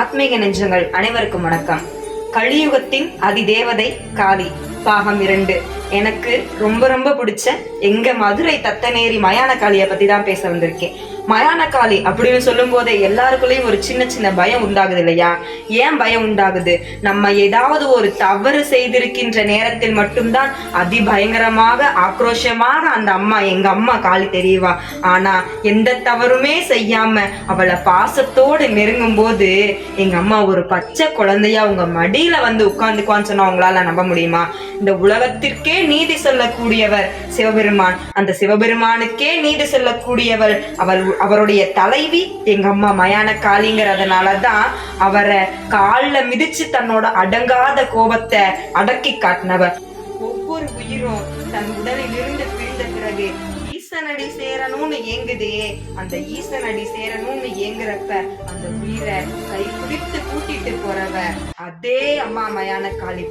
ஆத்மீக நெஞ்சங்கள் அனைவருக்கும் வணக்கம். கலியுகத்தின் அதிதேவதை காளி பாகம் 2. எனக்கு ரொம்ப ரொம்ப பிடிச்ச எங்க மதுரை தத்தநேரி மயான காளியை பத்தி தான் பேச வந்திருக்கேன். மயான காளி அப்படின்னு சொல்லும் போதே எல்லாருக்குள்ளயும் ஒரு சின்ன சின்ன பயம் உண்டாகுது இல்லையா? ஏன் பயம் உண்டாகுது? நம்ம ஏதாவது ஒரு தவறு செய்திருக்கின்ற நேரத்தில் மட்டும்தான் அதிபயங்கரமாக ஆக்ரோஷமாக அந்த அம்மா, எங்க அம்மா காளி தெரியவா. ஆனா எந்த தவறுமே செய்யாம அவளை பாசத்தோடு நெருங்கும் போது எங்க அம்மா ஒரு பச்சை குழந்தையா உங்க மடியில வந்து உட்கார்ந்துக்குவான்னு சொன்னா உங்களால நம்ப முடியுமா? இந்த உலகத்திற்கே நீதி சொல்லக்கூடியவர் சிவபெருமான். அந்த சிவபெருமானுக்கே நீதி சொல்லக்கூடியவள் அவருடைய தலைவி எங்க அம்மா மயான காளிங்கிறதுனாலதான் அவரை கால்ல மிதிச்சு தன்னோட அடங்காத கோபத்தை அடக்கி காட்டினவர். ஒவ்வொரு உயிரும் தன் உடலில் இருந்து பிரிந்த பிறகு ஈசனடி சேரணும்னு ஏங்குதே, அந்த ஈசனடி சேரணும்னு ஏங்குறப்ப அந்த உயிரை கை பிடித்து கூட்டிட்டு போறவ அதே அம்மா மயான காளி.